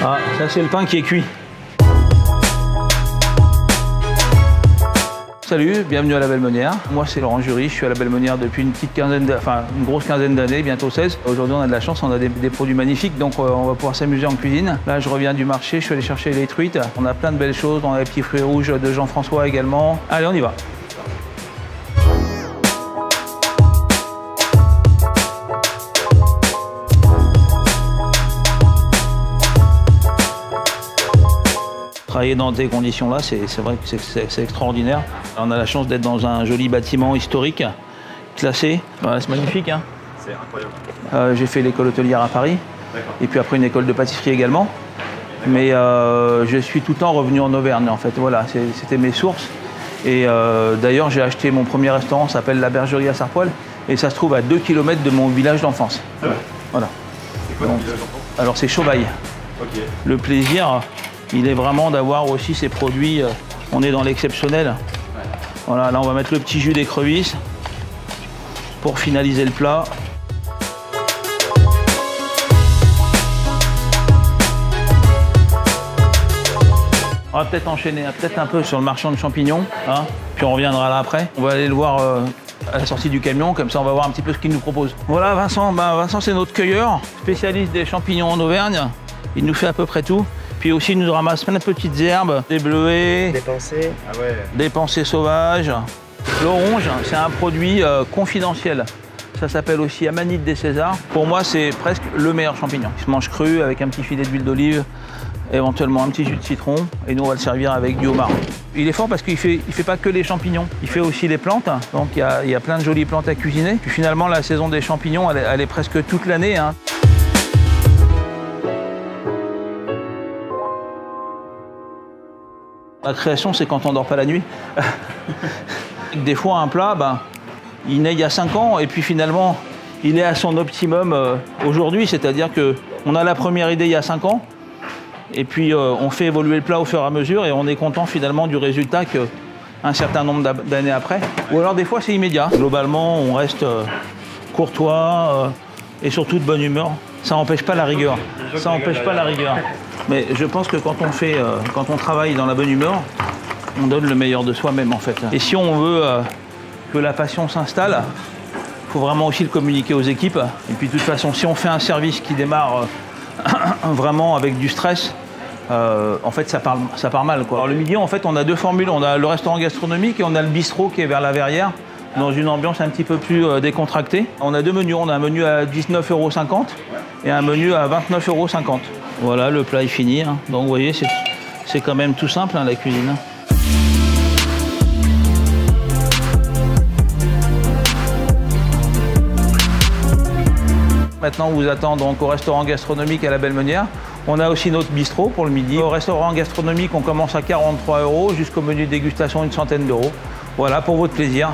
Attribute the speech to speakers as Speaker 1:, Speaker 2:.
Speaker 1: Ah, ça c'est le pain qui est cuit. Salut, bienvenue à la Belle Meunière. Moi c'est Laurent Jury, je suis à la Belle Meunière depuis une grosse quinzaine d'années, bientôt 16. Aujourd'hui on a de la chance, on a des produits magnifiques, donc on va pouvoir s'amuser en cuisine. Là je reviens du marché, je suis allé chercher les truites. On a plein de belles choses, on a les petits fruits rouges de Jean-François également. Allez, on y va. Travailler dans ces conditions-là, c'est vrai que c'est extraordinaire. On a la chance d'être dans un joli bâtiment historique, classé. Voilà, c'est magnifique. Hein.
Speaker 2: C'est incroyable.
Speaker 1: J'ai fait l'école hôtelière à Paris, et puis après une école de pâtisserie également. Mais je suis tout le temps revenu en Auvergne, en fait. Voilà, c'était mes sources. Et d'ailleurs, j'ai acheté mon premier restaurant, ça s'appelle La Bergerie à Sarpoil, et ça se trouve à 2 km de mon village d'enfance. Voilà.
Speaker 2: C'est quoi ton village d'enfance?
Speaker 1: Alors c'est Chauvaille.
Speaker 2: Okay.
Speaker 1: Le plaisir, il est vraiment d'avoir aussi ces produits, on est dans l'exceptionnel. Ouais. Voilà, là on va mettre le petit jus d'écrevisse pour finaliser le plat. On va peut-être enchaîner peut-être un peu sur le marchand de champignons, hein, puis on reviendra là après. On va aller le voir à la sortie du camion, comme ça on va voir un petit peu ce qu'il nous propose. Voilà Vincent, Vincent c'est notre cueilleur, spécialiste des champignons en Auvergne. Il nous fait à peu près tout. Puis aussi, il nous ramasse plein de petites herbes, des bleuets,
Speaker 3: des pensées,
Speaker 1: des pensées sauvages. L'oronge, c'est un produit confidentiel. Ça s'appelle aussi amanite des Césars. Pour moi, c'est presque le meilleur champignon. Il se mange cru avec un petit filet d'huile d'olive, éventuellement un petit jus de citron. Et nous, on va le servir avec du homard. Il est fort parce qu'il fait pas que les champignons. Il fait aussi les plantes. Donc, il y a plein de jolies plantes à cuisiner. Puis finalement, la saison des champignons, elle est presque toute l'année. Hein. La création, c'est quand on dort pas la nuit. Des fois, un plat, il naît il y a 5 ans et puis finalement, il est à son optimum aujourd'hui. C'est-à-dire qu'on a la première idée il y a 5 ans et puis on fait évoluer le plat au fur et à mesure et on est content finalement du résultat qu'un certain nombre d'années après. Ou alors des fois, c'est immédiat. Globalement, on reste courtois et surtout de bonne humeur. Ça n'empêche pas la rigueur. Ça n'empêche pas la rigueur. Mais je pense que quand on travaille dans la bonne humeur, on donne le meilleur de soi-même en fait. Et si on veut que la passion s'installe, il faut vraiment aussi le communiquer aux équipes. Et puis de toute façon, si on fait un service qui démarre vraiment avec du stress, en fait ça part mal, quoi. Alors le midi, en fait, on a deux formules. On a le restaurant gastronomique et on a le bistrot qui est vers la Verrière, dans une ambiance un petit peu plus décontractée. On a deux menus. On a un menu à 19,50 € et un menu à 29,50 €. Voilà, le plat est fini. Hein. Donc vous voyez, c'est quand même tout simple, hein, la cuisine. Maintenant, on vous attend donc au restaurant gastronomique à la Belle Meunière. On a aussi notre bistrot pour le midi. Au restaurant gastronomique, on commence à 43 € jusqu'au menu dégustation une centaine d'euros. Voilà, pour votre plaisir.